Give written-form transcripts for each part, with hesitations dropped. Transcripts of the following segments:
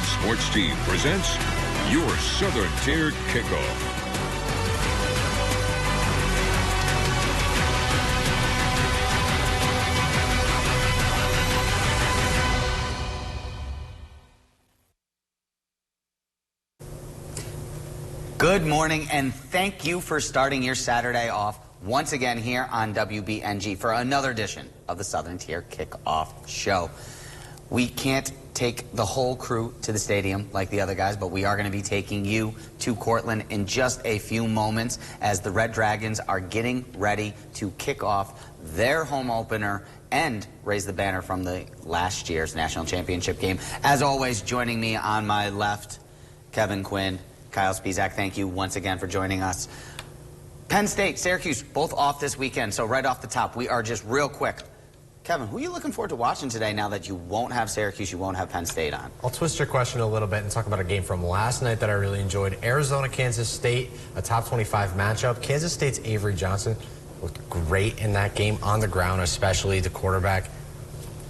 Sports Team presents your Southern Tier Kickoff. Good morning, and thank you for starting your Saturday off once again here on WBNG for another edition of the Southern Tier Kickoff Show. We can't take the whole crew to the stadium like the other guys, but we are going to be taking you to Cortland in just a few moments as the Red Dragons are getting ready to kick off their home opener and raise the banner from the last year's national championship game. As always, joining me on my left, Kevin Quinn, Kyle Spisak, thank you once again for joining us. Penn State, Syracuse, both off this weekend, so right off the top, we are just real quick. Kevin, who are you looking forward to watching today now that you won't have Syracuse, you won't have Penn State on? I'll twist your question a little bit and talk about a game from last night that I really enjoyed. Arizona, Kansas State, a top 25 matchup. Kansas State's Avery Johnson looked great in that game on the ground, especially the quarterback.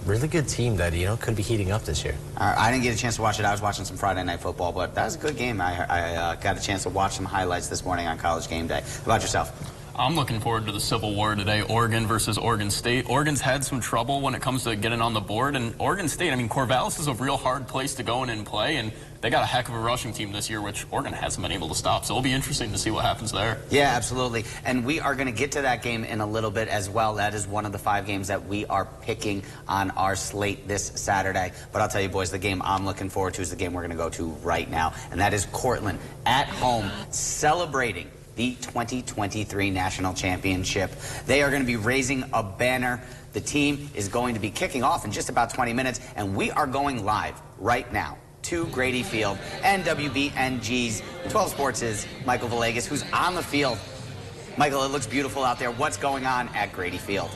Really good team that, could be heating up this year. I didn't get a chance to watch it. I was watching some Friday Night Football, but that was a good game. I got a chance to watch some highlights this morning on College Game Day. How about yourself? I'm looking forward to the Civil War today, Oregon versus Oregon State. Oregon's had some trouble when it comes to getting on the board, and Oregon State, Corvallis is a real hard place to go in and play, and they got a heck of a rushing team this year, which Oregon hasn't been able to stop, so it'll be interesting to see what happens there. Yeah, absolutely, and we are going to get to that game in a little bit as well. That is one of the 5 games that we are picking on our slate this Saturday, but I'll tell you, boys, the game I'm looking forward to is the game we're going to go to right now, and that is Cortland at home, celebrating the 2023 National Championship. They are going to be raising a banner. The team is going to be kicking off in just about 20 minutes, and we are going live right now to Grady Field, and WBNG's 12 Sports' Michael Villegas, who's on the field. Michael, it looks beautiful out there. What's going on at Grady Field?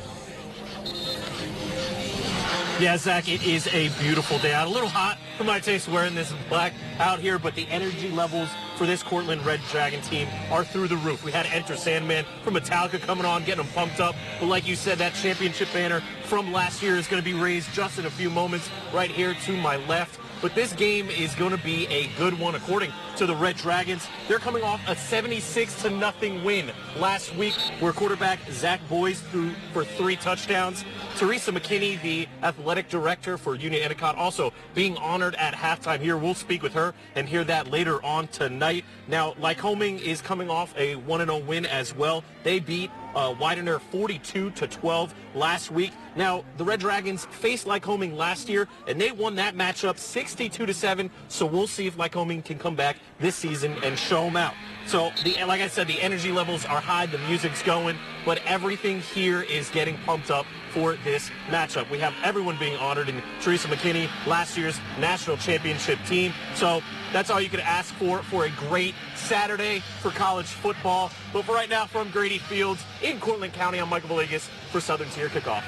Yeah, Zach, it is a beautiful day out. A little hot for my taste wearing this black out here, but the energy levels for this Cortland Red Dragon team are through the roof. We had Enter Sandman from Metallica coming on, getting them pumped up. But like you said, that championship banner from last year is going to be raised just in a few moments right here to my left. But this game is going to be a good one according to the Red Dragons. They're coming off a 76-0 win last week where quarterback Zach Boyes threw for 3 touchdowns. Teresa McKinney, the athletic director for Union Endicott, also being honored at halftime here. We'll speak with her and hear that later on tonight. Now, Lycoming is coming off a 1-0 win as well. They beat Widener 42-12 last week. Now, the Red Dragons faced Lycoming last year, and they won that matchup 62-7. So we'll see if Lycoming can come back this season and show them out. So, like I said, the energy levels are high, the music's going, but everything here is getting pumped up for this matchup. We have everyone being honored in Teresa McKinney, last year's national championship team. So that's all you could ask for a great Saturday for college football. But for right now, from Grady Fields in Cortland County, I'm Michael Villegas for Southern Tier Kickoff.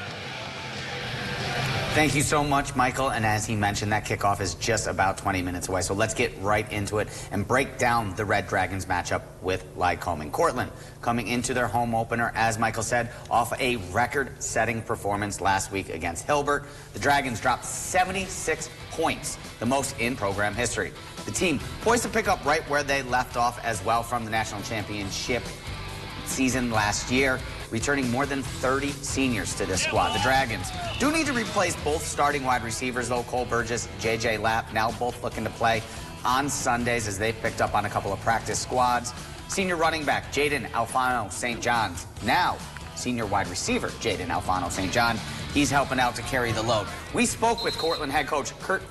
Thank you so much, Michael. And as he mentioned, that kickoff is just about 20 minutes away. So let's get right into it and break down the Red Dragons matchup with Lycoming. Cortland coming into their home opener, as Michael said, off a record-setting performance last week against Hilbert. The Dragons dropped 76 points, the most in program history. The team poised to pick up right where they left off as well from the national championship season last year, returning more than 30 seniors to this squad. The Dragons do need to replace both starting wide receivers, though. Cole Burgess, J.J. Lapp, now both looking to play on Sundays as they've picked up on a couple of practice squads. Senior running back Jaden Alfano St. John's, now senior wide receiver Jaden Alfano St. John. He's helping out to carry the load. We spoke with Cortland head coach Kurt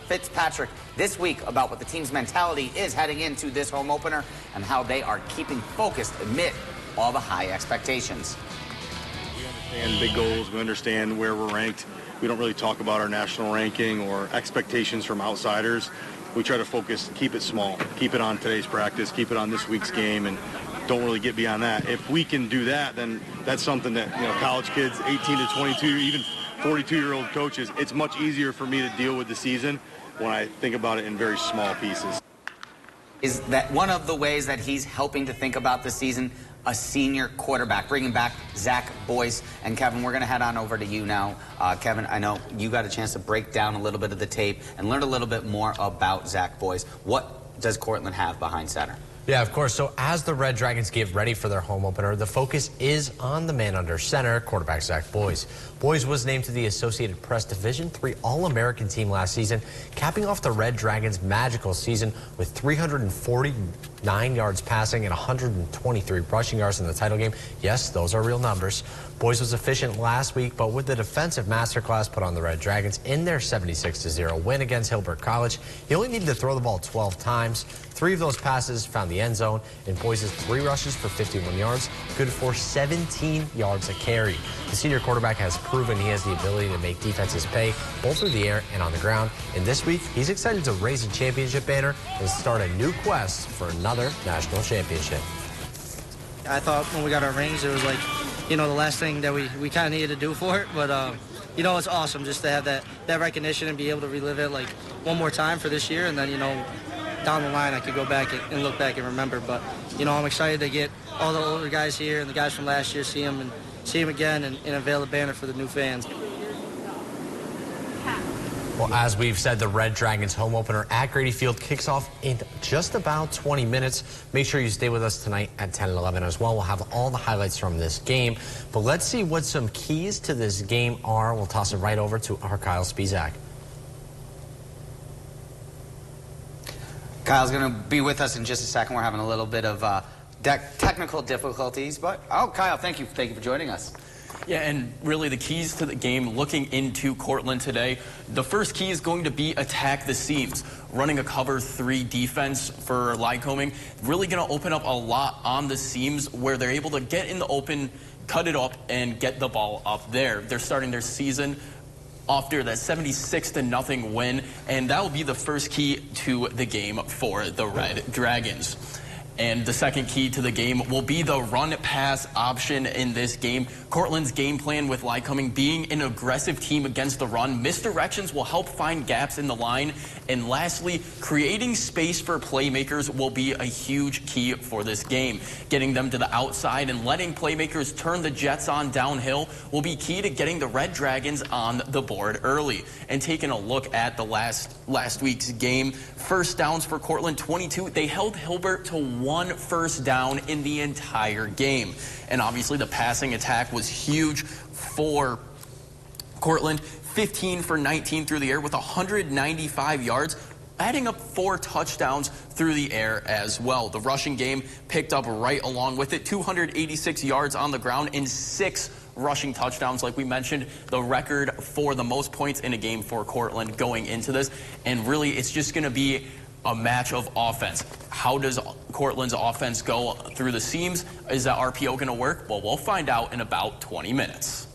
Fitzpatrick this week about what the team's mentality is heading into this home opener and how they are keeping focused amid all the high expectations. We understand big goals. We understand where we're ranked. We don't really talk about our national ranking or expectations from outsiders. We try to focus, keep it small, keep it on today's practice, keep it on this week's game, and don't really get beyond that. If we can do that, then that's something that, college kids, 18 to 22, even 42-year-old coaches, it's much easier for me to deal with the season when I think about it in very small pieces. is that one of the ways that he's helping to think about the season, a senior quarterback, bringing back Zach Boyce. And Kevin, we're going to head on over to you now. Kevin, I know you got a chance to break down a little bit of the tape and learn a little bit more about Zach Boyce. What does Cortland have behind center? Yeah, of course. So as the Red Dragons get ready for their home opener, the focus is on the man under center, quarterback Zach Boyce. Boyce was named to the Associated Press Division III All-American team last season, capping off the Red Dragons' magical season with 349 yards passing and 123 rushing yards in the title game. Yes, those are real numbers. Boyce was efficient last week, but with the defensive masterclass put on the Red Dragons in their 76-0 win against Hilbert College, he only needed to throw the ball 12 times. 3 of those passes found the end zone, and Boyce's 3 rushes for 51 yards, good for 17 yards a carry. The senior quarterback has proven he has the ability to make defenses pay, both through the air and on the ground. And this week, he's excited to raise a championship banner and start a new quest for another national championship. I thought when we got our rings, it was like, the last thing that we kind of needed to do for it. But, it's awesome just to have that recognition and be able to relive it like one more time for this year. And then, down the line, I could go back and look back and remember. But, I'm excited to get all the older guys here and the guys from last year, see them again and unveil the banner for the new fans. Well, as we've said, the Red Dragons home opener at Grady Field kicks off in just about 20 minutes. Make sure you stay with us tonight at 10 and 11 as well. We'll have all the highlights from this game. But let's see what some keys to this game are. We'll toss it right over to our Kyle Spisak. Kyle's going to be with us in just a second. We're having a little bit of technical difficulties, but Kyle, thank you for joining us. Yeah, and really the keys to the game looking into Cortland today, the first key is going to be attack the seams. Running a cover 3 defense for Lycoming, really going to open up a lot on the seams where they're able to get in the open, cut it up, and get the ball up there. They're starting their season after that 76-0 win, and that will be the first key to the game for the Red Dragons. And the second key to the game will be the run-pass option in this game. Cortland's game plan with Lycoming being an aggressive team against the run. Misdirections will help find gaps in the line. And lastly, creating space for playmakers will be a huge key for this game. Getting them to the outside and letting playmakers turn the Jets on downhill will be key to getting the Red Dragons on the board early. And taking a look at the last week's game, first downs for Cortland, 22. They held Hilbert to 1 first down in the entire game. And obviously the passing attack was huge for Cortland. 15 for 19 through the air with 195 yards, adding up 4 touchdowns through the air as well. The rushing game picked up right along with it, 286 yards on the ground and 6 rushing touchdowns. Like we mentioned, the record for the most points in a game for Cortland going into this. And really, it's just going to be a match of offense. How does Cortland's offense go through the seams? Is that RPO going to work? Well, we'll find out in about 20 minutes.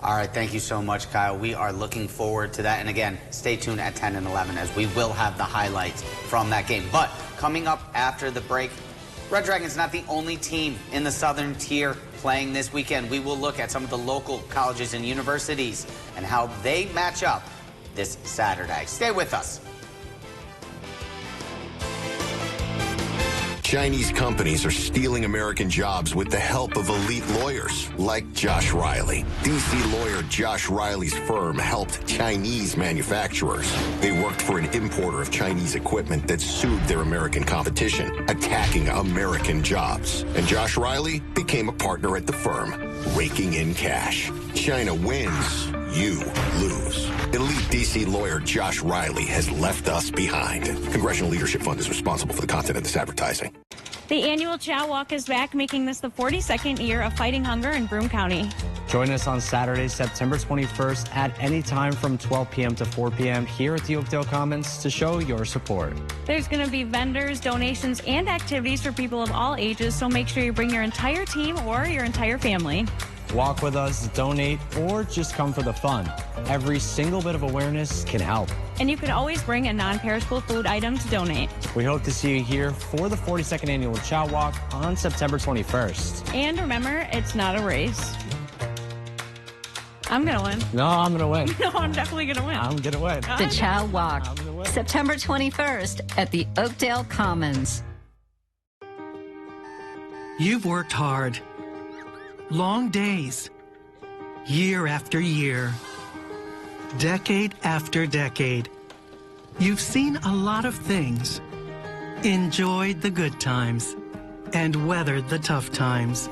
All right, thank you so much, Kyle. We are looking forward to that. And again, stay tuned at 10 and 11 as we will have the highlights from that game. But coming up after the break, Red Dragons not the only team in the Southern Tier playing this weekend. We will look at some of the local colleges and universities and how they match up this Saturday. Stay with us. Chinese companies are stealing American jobs with the help of elite lawyers like Josh Riley. DC lawyer Josh Riley's firm helped Chinese manufacturers. They worked for an importer of Chinese equipment that sued their American competition, attacking American jobs. And Josh Riley became a partner at the firm, raking in cash. China wins, you lose. Elite DC lawyer Josh Riley has left us behind. Congressional Leadership Fund is responsible for the content of this advertising. The annual Chow Walk is back, making this the 42nd year of fighting hunger in Broome County. Join us on Saturday, September 21st at any time from 12 p.m. to 4 p.m. here at the Oakdale Commons to show your support. There's going to be vendors, donations, and activities for people of all ages, so make sure you bring your entire team or your entire family. Walk with us, donate, or just come for the fun. Every single bit of awareness can help. And you can always bring a non-perishable food item to donate. We hope to see you here for the 42nd Annual Chow Walk on September 21st. And remember, it's not a race. I'm going to win. No, I'm going to win. No, I'm definitely going to win. I'm going to win. The Chow Walk, September 21st at the Oakdale Commons. You've worked hard. Long days. Year after year. Decade after decade. You've seen a lot of things. Enjoyed the good times. And weathered the tough times.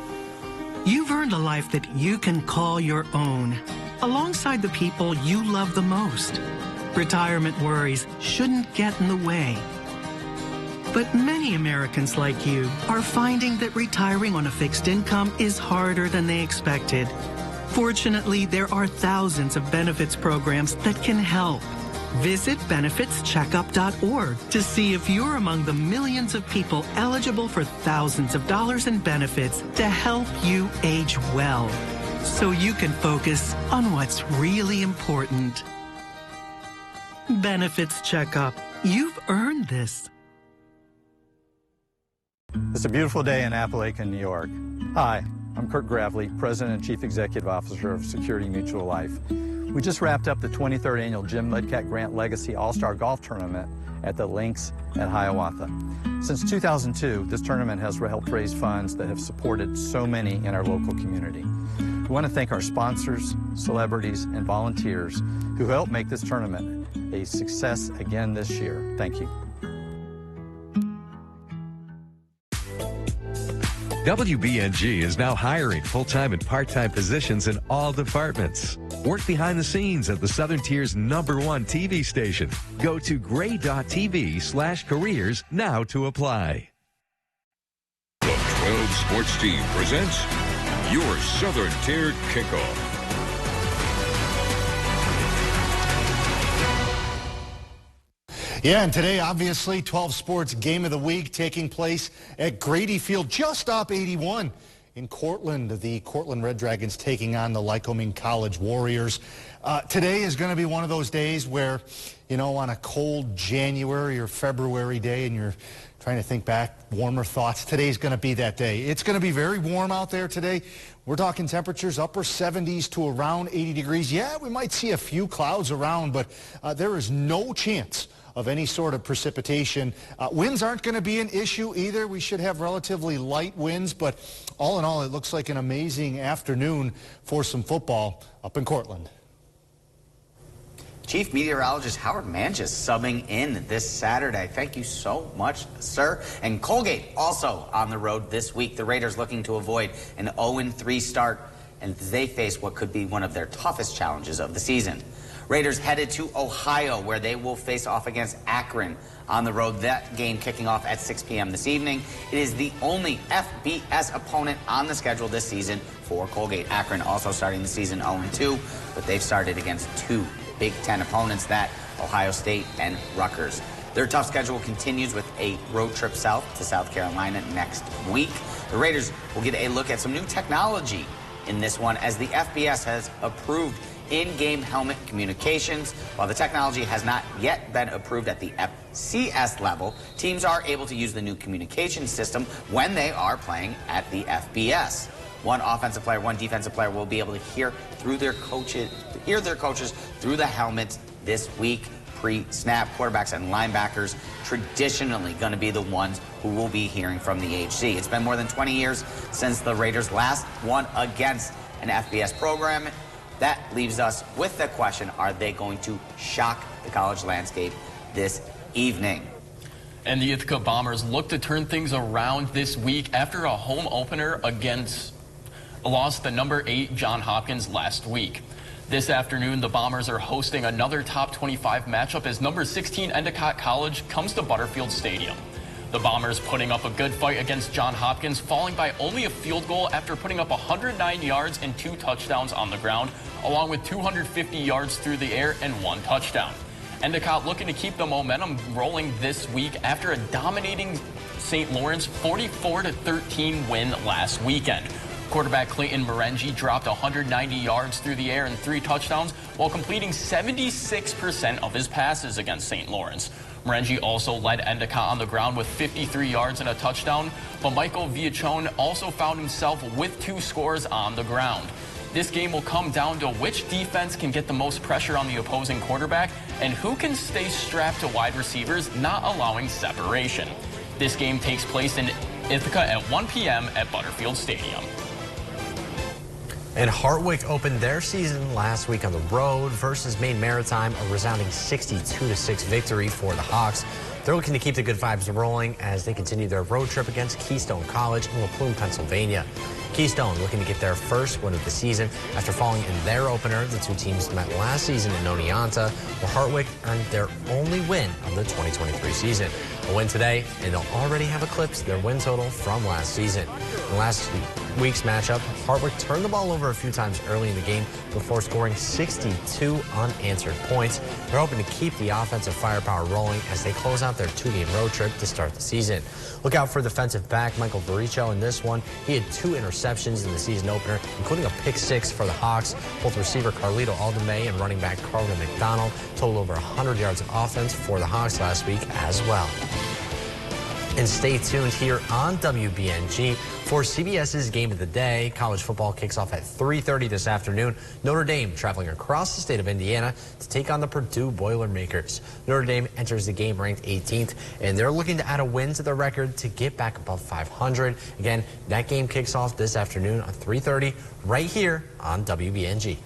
You've earned a life that you can call your own, alongside the people you love the most. Retirement worries shouldn't get in the way. But many Americans like you are finding that retiring on a fixed income is harder than they expected. Fortunately, there are thousands of benefits programs that can help. Visit benefitscheckup.org to see if you're among the millions of people eligible for thousands of dollars in benefits to help you age well, so you can focus on what's really important. Benefits Checkup. You've earned this. It's a beautiful day in Appalachian, New York. Hi, I'm Kurt Gravely, President and Chief Executive Officer of Security Mutual Life. We just wrapped up the 23rd annual Jim Mudcat Grant Legacy All-Star Golf Tournament at the Links at Hiawatha. Since 2002, this tournament has helped raise funds that have supported so many in our local community. We want to thank our sponsors, celebrities, and volunteers who helped make this tournament a success again this year. Thank you. WBNG is now hiring full-time and part-time positions in all departments. Work behind the scenes at the Southern Tier's #1 TV station. Go to gray.tv/careers now to apply. The 12 Sports Team presents your Southern Tier Kickoff. Yeah, and today, obviously, 12 Sports Game of the Week taking place at Grady Field, just up 81 in Cortland. The Cortland Red Dragons taking on the Lycoming College Warriors. Today is going to be one of those days where, you know, on a cold January or February day and you're trying to think back, warmer thoughts, today's going to be that day. It's going to be very warm out there today. We're talking temperatures upper 70s to around 80 degrees. Yeah, we might see a few clouds around, but there is no chance of any sort of precipitation. Winds aren't going to be an issue either. We should have relatively light winds, but all in all, it looks like an amazing afternoon for some football up in Cortland. Chief Meteorologist Howard Manges subbing in this Saturday. Thank you so much, sir. And Colgate also on the road this week. The Raiders looking to avoid an 0-3 start, and they face what could be one of their toughest challenges of the season. Raiders headed to Ohio, where they will face off against Akron on the road. That game kicking off at 6 p.m. this evening. It is the only FBS opponent on the schedule this season for Colgate. Akron also starting the season 0-2, but they've started against two Big Ten opponents, that Ohio State and Rutgers. Their tough schedule continues with a road trip south to South Carolina next week. The Raiders will get a look at some new technology in this one, as the FBS has approved in-game helmet communications. While the technology has not yet been approved at the FCS level, teams are able to use the new communication system when they are playing at the FBS. One offensive player, one defensive player will be able to hear their coaches through the helmets this week. Pre-snap, quarterbacks and linebackers traditionally going to be the ones who will be hearing from the HC. It's been more than 20 years since the Raiders last won against an FBS program. That leaves us with the question, are they going to shock the college landscape this evening? And the Ithaca Bombers look to turn things around this week after a home opener against lost the number 8 John Hopkins last week. This afternoon, the Bombers are hosting another top 25 matchup as number 16 Endicott College comes to Butterfield Stadium. The Bombers putting up a good fight against John Hopkins, falling by only a field goal after putting up 109 yards and 2 touchdowns on the ground, along with 250 yards through the air and 1 touchdown. Endicott looking to keep the momentum rolling this week after a dominating St. Lawrence 44-13 win last weekend. Quarterback Clayton Merengi dropped 190 yards through the air and 3 touchdowns while completing 76% of his passes against St. Lawrence. Merengi also led Endicott on the ground with 53 yards and a touchdown, but Michael Viachone also found himself with 2 scores on the ground. This game will come down to which defense can get the most pressure on the opposing quarterback and who can stay strapped to wide receivers, not allowing separation. This game takes place in Ithaca at 1 p.m. at Butterfield Stadium. And Hartwick opened their season last week on the road versus Maine Maritime, a resounding 62-6 victory for the Hawks. They're looking to keep the good vibes rolling as they continue their road trip against Keystone College in LaPlume, Pennsylvania. Keystone looking to get their first win of the season after falling in their opener. The two teams met last season in Oneonta, where Hartwick earned their only win of the 2023 season. A win today, and they'll already have eclipsed their win total from last season. In last week's matchup, Hartwick turned the ball over a few times early in the game before scoring 62 unanswered points. They're hoping to keep the offensive firepower rolling as they close out their two-game road trip to start the season. Look out for defensive back Michael Varicho in this one. He had 2 interceptions in the season opener, including a pick-6 for the Hawks. Both receiver Carlito Aldemay and running back Carlton McDonald totaled over 100 yards of offense for the Hawks last week as well. And stay tuned here on WBNG for CBS's Game of the Day. College football kicks off at 3:30 this afternoon. Notre Dame traveling across the state of Indiana to take on the Purdue Boilermakers. Notre Dame enters the game ranked 18th, and they're looking to add a win to their record to get back above 500. Again, that game kicks off this afternoon at 3:30 right here on WBNG.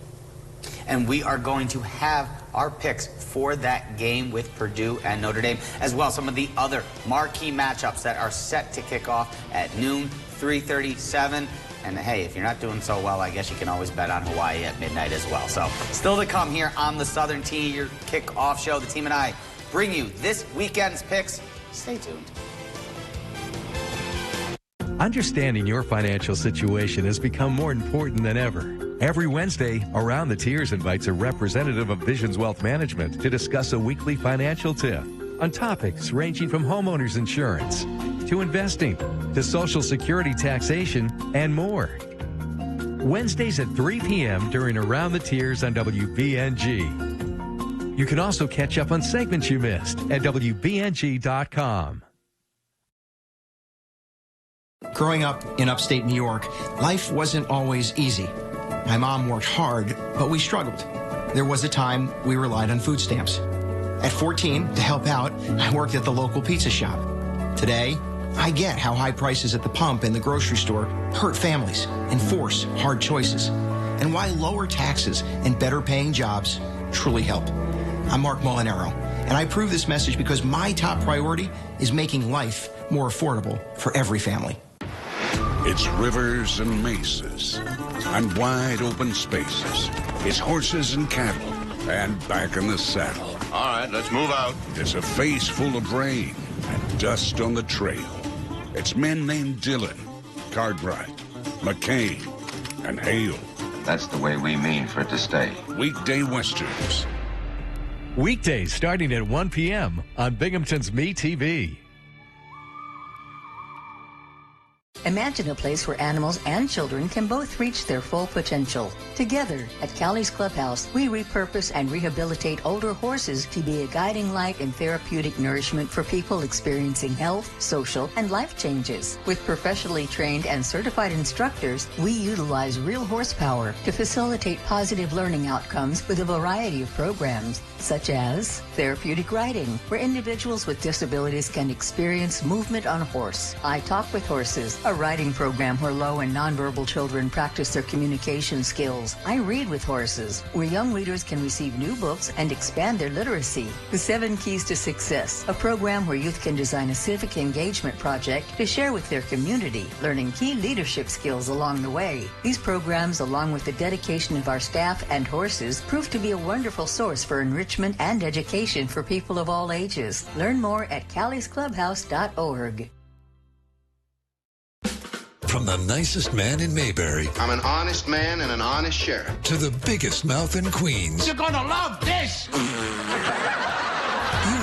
And we are going to have our picks for that game with Purdue and Notre Dame, as well as some of the other marquee matchups that are set to kick off at noon, 3:37. And hey, if you're not doing so well, I guess you can always bet on Hawaii at midnight as well. So still to come here on the Southern Tier Kickoff Show. The team and I bring you this weekend's picks. Stay tuned. Understanding your financial situation has become more important than ever. Every Wednesday, Around the Tiers invites a representative of Visions Wealth Management to discuss a weekly financial tip on topics ranging from homeowners insurance to investing to Social Security taxation and more. Wednesdays at 3 p.m. during Around the Tiers on WBNG. You can also catch up on segments you missed at WBNG.com. Growing up in upstate New York, life wasn't always easy. My mom worked hard, but we struggled. There was a time we relied on food stamps. At 14, to help out, I worked at the local pizza shop. Today, I get how high prices at the pump and the grocery store hurt families and force hard choices, and why lower taxes and better paying jobs truly help. I'm Mark Molinaro, and I prove this message because my top priority is making life more affordable for every family. It's rivers and mesas and wide open spaces. It's horses and cattle and back in the saddle. All right, let's move out. It's a face full of rain and dust on the trail. It's men named Dillon, Cartwright, McCain, and Hale. That's the way we mean for it to stay. Weekday Westerns. Weekdays starting at 1 p.m. on Binghamton's MeTV. Imagine a place where animals and children can both reach their full potential. Together, at Callie's Clubhouse, we repurpose and rehabilitate older horses to be a guiding light and therapeutic nourishment for people experiencing health, social, and life changes. With professionally trained and certified instructors, we utilize real horsepower to facilitate positive learning outcomes with a variety of programs, such as therapeutic riding, where individuals with disabilities can experience movement on a horse. I Talk with Horses, a riding program where low and nonverbal children practice their communication skills. I Read with Horses, where young readers can receive new books and expand their literacy. The 7 Keys to Success, a program where youth can design a civic engagement project to share with their community, learning key leadership skills along the way. These programs, along with the dedication of our staff and horses, prove to be a wonderful source for enrichment and education for people of all ages. Learn more at calliesclubhouse.org. From the nicest man in Mayberry. I'm an honest man and an honest sheriff. To the biggest mouth in Queens. You're gonna love this! You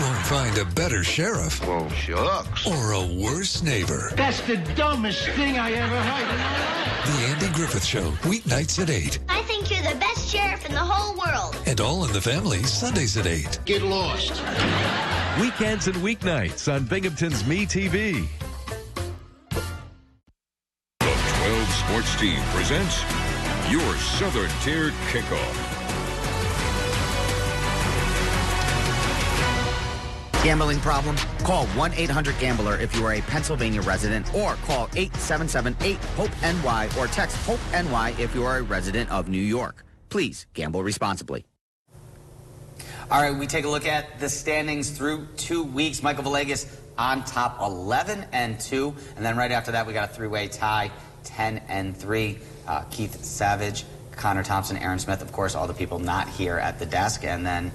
won't find a better sheriff. Well, shucks. Or a worse neighbor. That's the dumbest thing I ever heard in my life. The Andy Griffith Show, weeknights at 8. I think you're the best sheriff in the whole world. And All in the Family, Sundays at 8. Get lost. Weekends and weeknights on Binghamton's MeTV. The 12 Sports Team presents your Southern Tier Kickoff. Gambling problem? Call 1-800-GAMBLER if you are a Pennsylvania resident, or call 877-8-HOPE-NY or text HOPE-NY if you are a resident of New York. Please gamble responsibly. All right, we take a look at the standings through 2 weeks. Michael Villegas on top 11-2, and then right after that we got a three-way tie, 10-3. Keith Savage, Connor Thompson, Aaron Smith, of course, all the people not here at the desk, and then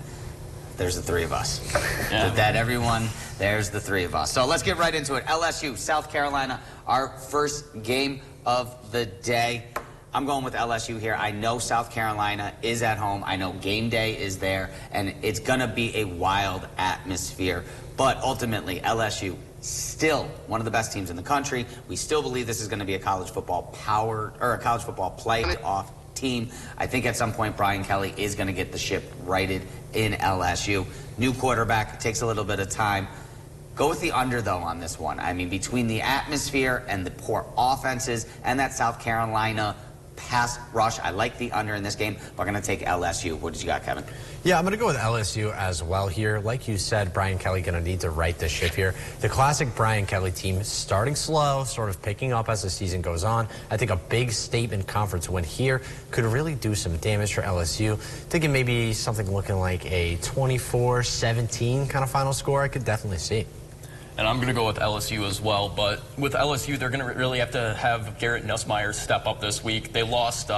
there's the three of us. Yeah. That everyone, there's the three of us. So let's get right into it. LSU, South Carolina, our first game of the day. I'm going with LSU here. I know South Carolina is at home. I know game day is there, and it's going to be a wild atmosphere. But ultimately, LSU, still one of the best teams in the country. We still believe this is going to be a college football playoff team. I think at some point Brian Kelly is going to get the ship righted in LSU. New quarterback, takes a little bit of time. Go with the under, though, on this one. I mean, between the atmosphere and the poor offenses and that South Carolina pass rush, I like the under in this game. We're going to take LSU. What did you got, Kevin? Yeah, I'm going to go with LSU as well here. Like you said, Brian Kelly going to need to right the ship here. The classic Brian Kelly team starting slow, sort of picking up as the season goes on. I think a big statement conference win here could really do some damage for LSU. Thinking maybe something looking like a 24-17 kind of final score, I could definitely see. And I'm going to go with LSU as well. But with LSU, they're going to really have to have Garrett Nussmeier step up this week. They lost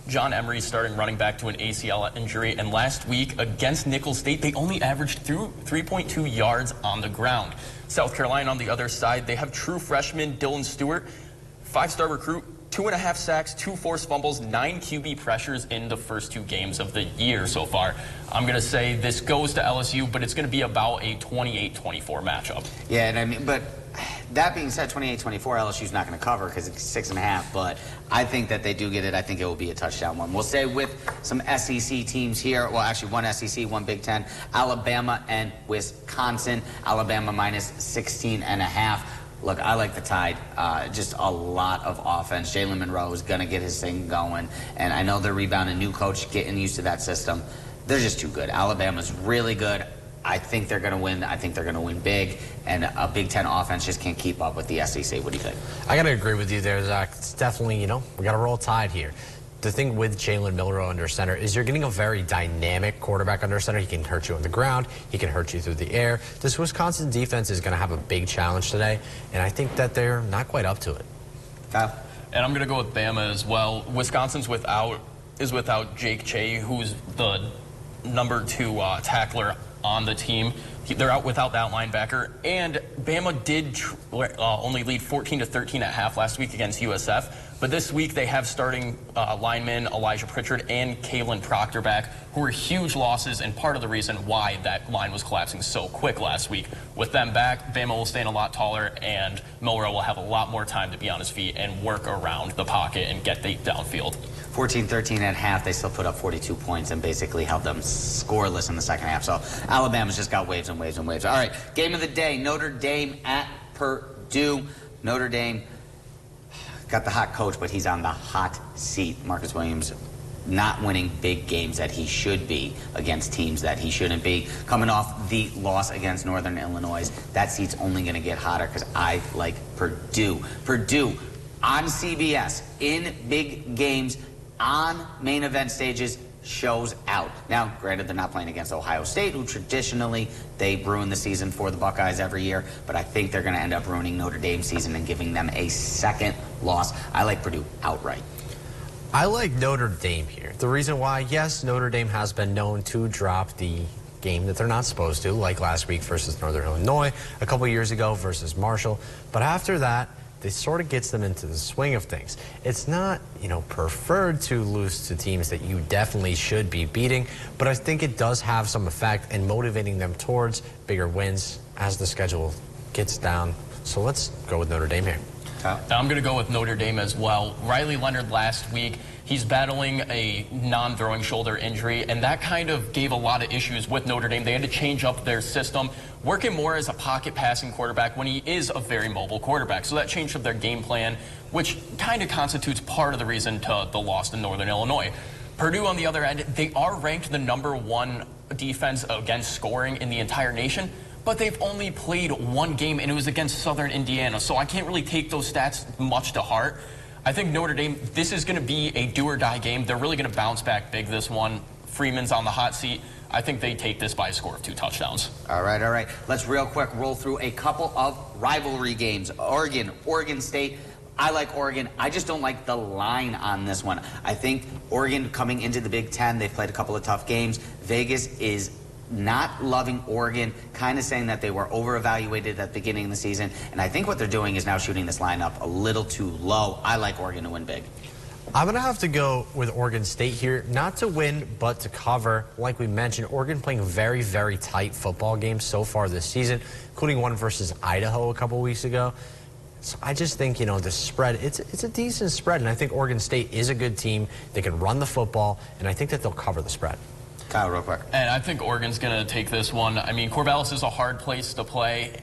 John Emery, starting running back, to an ACL injury. And last week against Nicholls State, they only averaged 3.2 yards on the ground. South Carolina on the other side, they have true freshman Dylan Stewart, 5-star recruit, 2.5 sacks, 2 forced fumbles, 9 QB pressures in the first 2 games of the year so far. I'm going to say this goes to LSU, but it's going to be about a 28-24 matchup. Yeah, and I mean, but that being said, 28-24, LSU's not going to cover because it's 6.5, but I think that they do get it. I think it will be a touchdown one. We'll stay with some SEC teams here. Well, actually, one SEC, one Big Ten, Alabama and Wisconsin. Alabama minus 16.5. Look, I like the Tide. Just a lot of offense. Jalen Monroe is going to get his thing going. And I know they're rebounding. New coach, getting used to that system. They're just too good. Alabama's really good. I think they're going to win. I think they're going to win big. And a Big Ten offense just can't keep up with the SEC. What do you think? I got to agree with you there, Zach. It's definitely, we got to roll Tide here. The thing with Jalen Monroe under center is you're getting a very dynamic quarterback under center. He can hurt you on the ground. He can hurt you through the air. This Wisconsin defense is going to have a big challenge today, and I think that they're not quite up to it. Kyle? And I'm going to go with Bama as well. Wisconsin's without Jake Che, who's the number 2 tackler on the team. They're out without that linebacker, and Bama did only lead 14-13 at half last week against USF. But this week they have starting linemen Elijah Pritchard and Kalen Proctor back, who are huge losses and part of the reason why that line was collapsing so quick last week. With them back, Bama will stand a lot taller, and Milroe will have a lot more time to be on his feet and work around the pocket and get the downfield. 14-13 at half, they still put up 42 points and basically held them scoreless in the second half. So Alabama's just got waves and waves and waves. All right, game of the day, Notre Dame at Purdue. Notre Dame got the hot coach, but he's on the hot seat. Marcus Williams not winning big games that he should be against teams that he shouldn't be. Coming off the loss against Northern Illinois, that seat's only going to get hotter because I like Purdue. Purdue on CBS, in big games, on main event stages, shows out. Now, granted, they're not playing against Ohio State, who traditionally, they ruin the season for the Buckeyes every year, but I think they're going to end up ruining Notre Dame's season and giving them a second loss. I like Purdue outright. I like Notre Dame here. The reason why, yes, Notre Dame has been known to drop the game that they're not supposed to, like last week versus Northern Illinois, a couple years ago versus Marshall, but after that, it sort of gets them into the swing of things. It's not, preferred to lose to teams that you definitely should be beating, but I think it does have some effect in motivating them towards bigger wins as the schedule gets down. So let's go with Notre Dame here. I'm going to go with Notre Dame as well. Riley Leonard last week, he's battling a non-throwing shoulder injury, and that kind of gave a lot of issues with Notre Dame. They had to change up their system, working more as a pocket passing quarterback when he is a very mobile quarterback. So that changed up their game plan, which kind of constitutes part of the reason to the loss in Northern Illinois. Purdue, on the other end, they are ranked the #1 defense against scoring in the entire nation, but they've only played one game, and it was against Southern Indiana. So I can't really take those stats much to heart. I think Notre Dame, this is going to be a do-or-die game. They're really going to bounce back big this one. Freeman's on the hot seat. I think they take this by a score of 2 touchdowns. All right, all right. Let's real quick roll through a couple of rivalry games. Oregon State. I like Oregon. I just don't like the line on this one. I think Oregon coming into the Big Ten, they've played a couple of tough games. Vegas is not loving Oregon, kind of saying that they were over-evaluated at the beginning of the season. And I think what they're doing is now shooting this line up a little too low. I like Oregon to win big. I'm going to have to go with Oregon State here, not to win, but to cover. Like we mentioned, Oregon playing very, very tight football games so far this season, including one versus Idaho a couple weeks ago. So I just think, you know, the spread, it's a decent spread, and I think Oregon State is a good team. They can run the football, and I think that they'll cover the spread. Kyle, real quick. And I think Oregon's going to take this one. I mean, Corvallis is a hard place to play,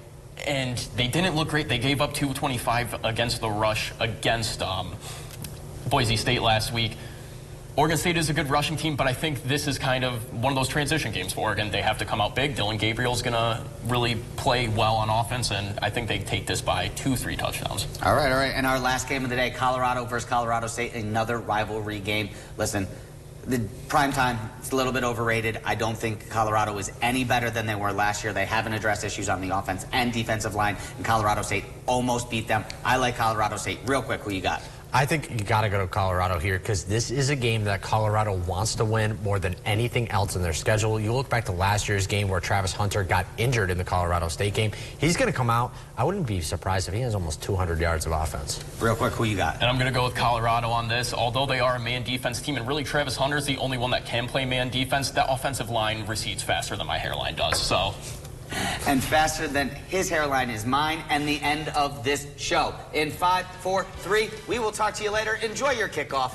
and they didn't look great. They gave up 225 against the rush against Boise State last week. Oregon State is a good rushing team, but I think this is kind of one of those transition games for Oregon. They have to come out big. Dylan Gabriel's going to really play well on offense, and I think they take this by 2-3 touchdowns. All right, all right. And our last game of the day, Colorado versus Colorado State, another rivalry game. Listen, the prime time, it's a little bit overrated. I don't think Colorado is any better than they were last year. They haven't addressed issues on the offense and defensive line, and Colorado State almost beat them. I like Colorado State. Real quick, who you got? I think you got to go to Colorado here because this is a game that Colorado wants to win more than anything else in their schedule. You look back to last year's game where Travis Hunter got injured in the Colorado State game. He's going to come out. I wouldn't be surprised if he has almost 200 yards of offense. Real quick, who you got? And I'm going to go with Colorado on this. Although they are a man defense team, and really Travis Hunter's the only one that can play man defense, that offensive line recedes faster than my hairline does. So. And faster than his hairline is mine, and the end of this show. In 5, 4, 3, we will talk to you later. Enjoy your kickoff.